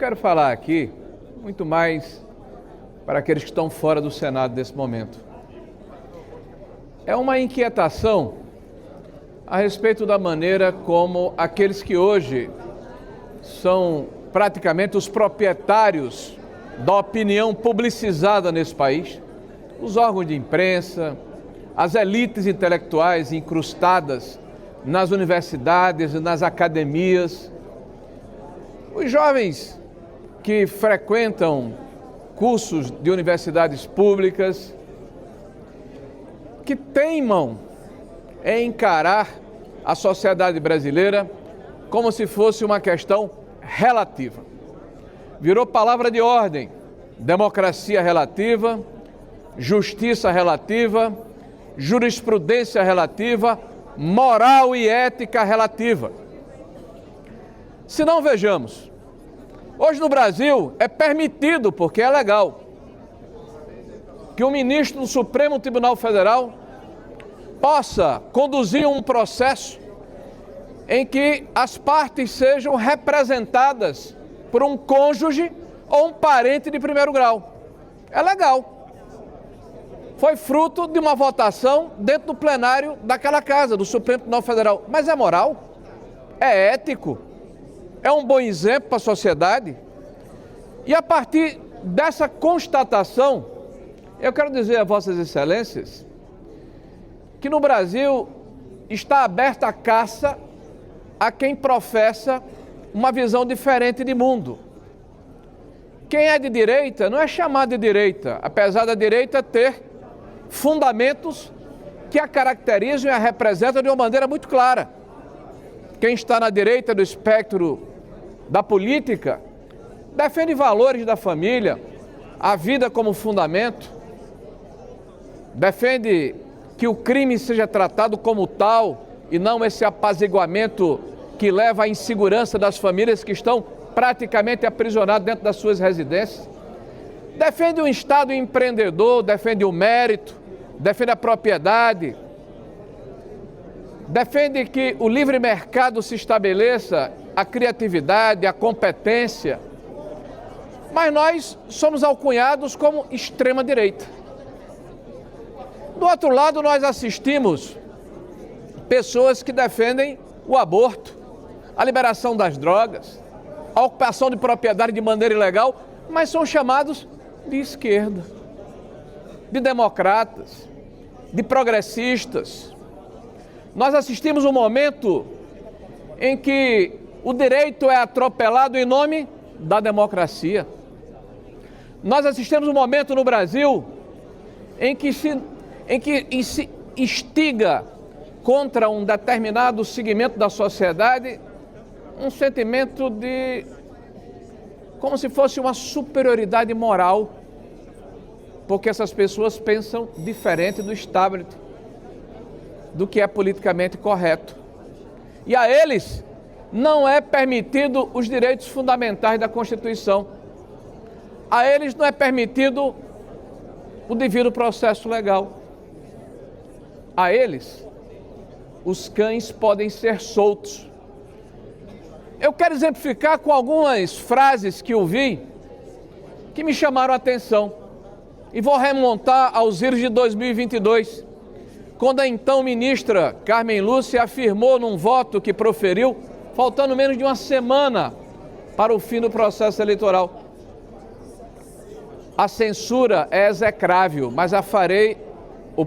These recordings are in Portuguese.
Quero falar aqui muito mais para aqueles que estão fora do Senado nesse momento. É uma inquietação a respeito da maneira como aqueles que hoje são praticamente os proprietários da opinião publicizada nesse país, os órgãos de imprensa, as elites intelectuais incrustadas nas universidades e nas academias, os jovens que frequentam cursos de universidades públicas, que teimam em encarar a sociedade brasileira como se fosse uma questão relativa. Virou palavra de ordem: democracia relativa, justiça relativa, jurisprudência relativa, moral e ética relativa. Se não, vejamos, hoje no Brasil é permitido, porque é legal, que um ministro do Supremo Tribunal Federal possa conduzir um processo em que as partes sejam representadas por um cônjuge ou um parente de primeiro grau. É legal. Foi fruto de uma votação dentro do plenário daquela casa, do Supremo Tribunal Federal. Mas é moral? É ético? É um bom exemplo para a sociedade? E a partir dessa constatação, eu quero dizer a Vossas Excelências que no Brasil está aberta a caça a quem professa uma visão diferente de mundo. Quem é de direita não é chamado de direita, apesar da direita ter fundamentos que a caracterizam e a representam de uma maneira muito clara. Quem está na direita do espectro da política defende valores da família, a vida como fundamento, defende que o crime seja tratado como tal e não esse apaziguamento que leva à insegurança das famílias que estão praticamente aprisionadas dentro das suas residências. Defende um Estado empreendedor, defende o mérito, defende a propriedade, defende que o livre mercado se estabeleça, a criatividade, a competência. Mas nós somos alcunhados como extrema-direita. Do outro lado, nós assistimos pessoas que defendem o aborto, a liberação das drogas, a ocupação de propriedade de maneira ilegal, mas são chamados de esquerda, de democratas, de progressistas. Nós assistimos um momento em que o direito é atropelado em nome da democracia. Nós assistimos um momento no Brasil em que se instiga contra um determinado segmento da sociedade um sentimento de como se fosse uma superioridade moral, porque essas pessoas pensam diferente do establishment, do que é politicamente correto. E a eles não é permitido os direitos fundamentais da Constituição. A eles não é permitido o devido processo legal. A eles, os cães podem ser soltos. Eu quero exemplificar com algumas frases que ouvi que me chamaram a atenção. E vou remontar aos idos de 2022, quando a então ministra Carmen Lúcia afirmou num voto que proferiu, faltando menos de uma semana para o fim do processo eleitoral: a censura é execrável, mas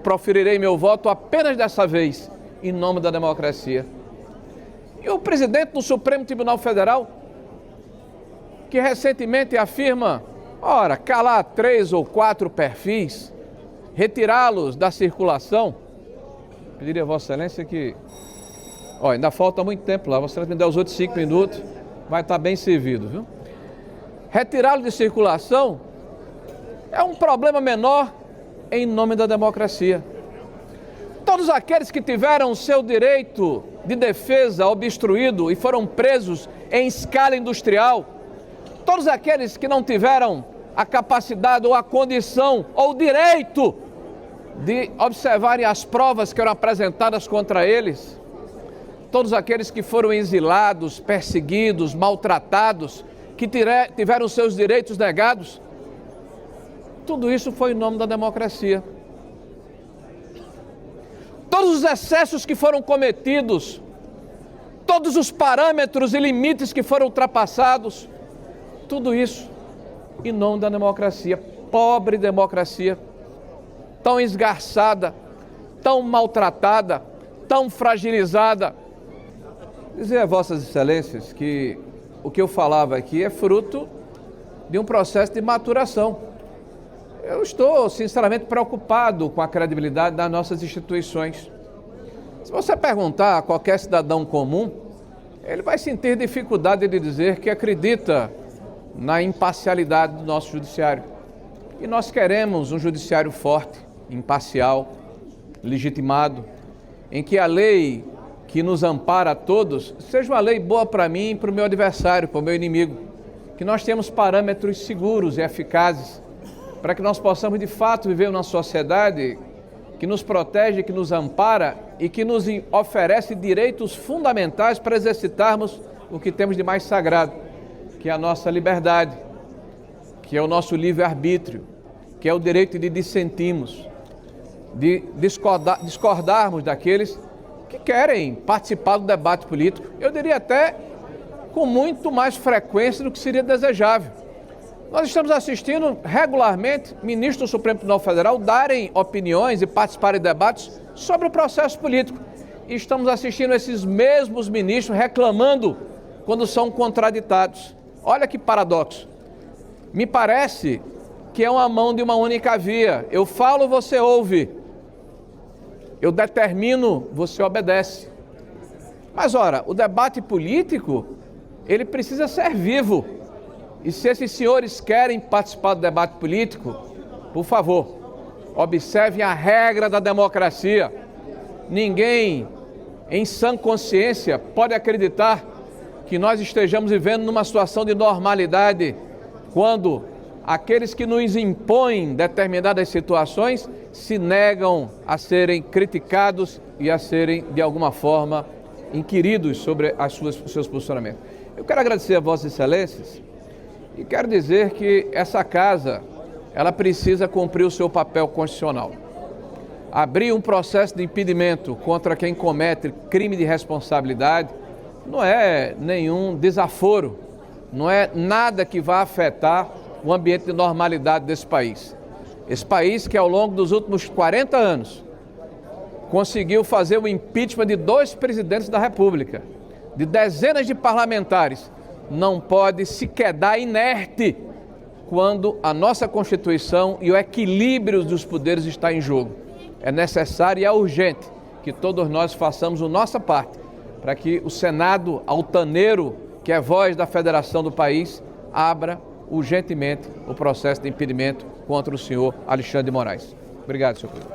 proferirei meu voto apenas dessa vez, em nome da democracia. E o presidente do Supremo Tribunal Federal, que recentemente afirma, calar 3 ou 4 perfis, retirá-los da circulação. Pediria a Vossa Excelência que... ainda falta muito tempo lá, Vossa Excelência me dá os outros 5 minutos, vai estar bem servido, viu? Retirá-los de circulação é um problema menor em nome da democracia. Todos aqueles que tiveram o seu direito de defesa obstruído e foram presos em escala industrial, todos aqueles que não tiveram a capacidade ou a condição ou o direito de observarem as provas que eram apresentadas contra eles, todos aqueles que foram exilados, perseguidos, maltratados que tiveram seus direitos negados. Tudo isso foi em nome da democracia. Todos os excessos que foram cometidos, todos os parâmetros e limites que foram ultrapassados, tudo isso em nome da democracia. Pobre democracia, tão esgarçada, tão maltratada, tão fragilizada. Dizer a Vossas Excelências que o que eu falava aqui é fruto de um processo de maturação. Eu estou, sinceramente, preocupado com a credibilidade das nossas instituições. Se você perguntar a qualquer cidadão comum, ele vai sentir dificuldade de dizer que acredita na imparcialidade do nosso judiciário. E nós queremos um judiciário forte, imparcial, legitimado, em que a lei que nos ampara a todos seja uma lei boa para mim e para o meu adversário, para o meu inimigo. Que nós temos parâmetros seguros e eficazes para que nós possamos, de fato, viver numa sociedade que nos protege, que nos ampara e que nos oferece direitos fundamentais para exercitarmos o que temos de mais sagrado, que é a nossa liberdade, que é o nosso livre-arbítrio, que é o direito de dissentirmos, de discordarmos daqueles que querem participar do debate político. Eu diria até com muito mais frequência do que seria desejável. Nós estamos assistindo regularmente ministros do Supremo Tribunal Federal darem opiniões e participarem de debates sobre o processo político. E estamos assistindo esses mesmos ministros reclamando quando são contraditados. Olha que paradoxo. Me parece que é uma mão de uma única via. Eu falo, você ouve. Eu determino, você obedece. Mas, ora, o debate político, ele precisa ser vivo. E se esses senhores querem participar do debate político, por favor, observem a regra da democracia. Ninguém, em sã consciência, pode acreditar que nós estejamos vivendo numa situação de normalidade quando aqueles que nos impõem determinadas situações se negam a serem criticados e a serem, de alguma forma, inquiridos sobre os seus posicionamentos. Eu quero agradecer a Vossas Excelências e quero dizer que essa casa, ela precisa cumprir o seu papel constitucional. Abrir um processo de impedimento contra quem comete crime de responsabilidade não é nenhum desaforo, não é nada que vá afetar o ambiente de normalidade desse país. Esse país que ao longo dos últimos 40 anos conseguiu fazer o impeachment de 2 presidentes da República, de dezenas de parlamentares, não pode se quedar inerte quando a nossa Constituição e o equilíbrio dos poderes está em jogo. É necessário e é urgente que todos nós façamos a nossa parte para que o Senado altaneiro, que é voz da federação do país, abra urgentemente o processo de impedimento contra o senhor Alexandre de Moraes. Obrigado, senhor presidente.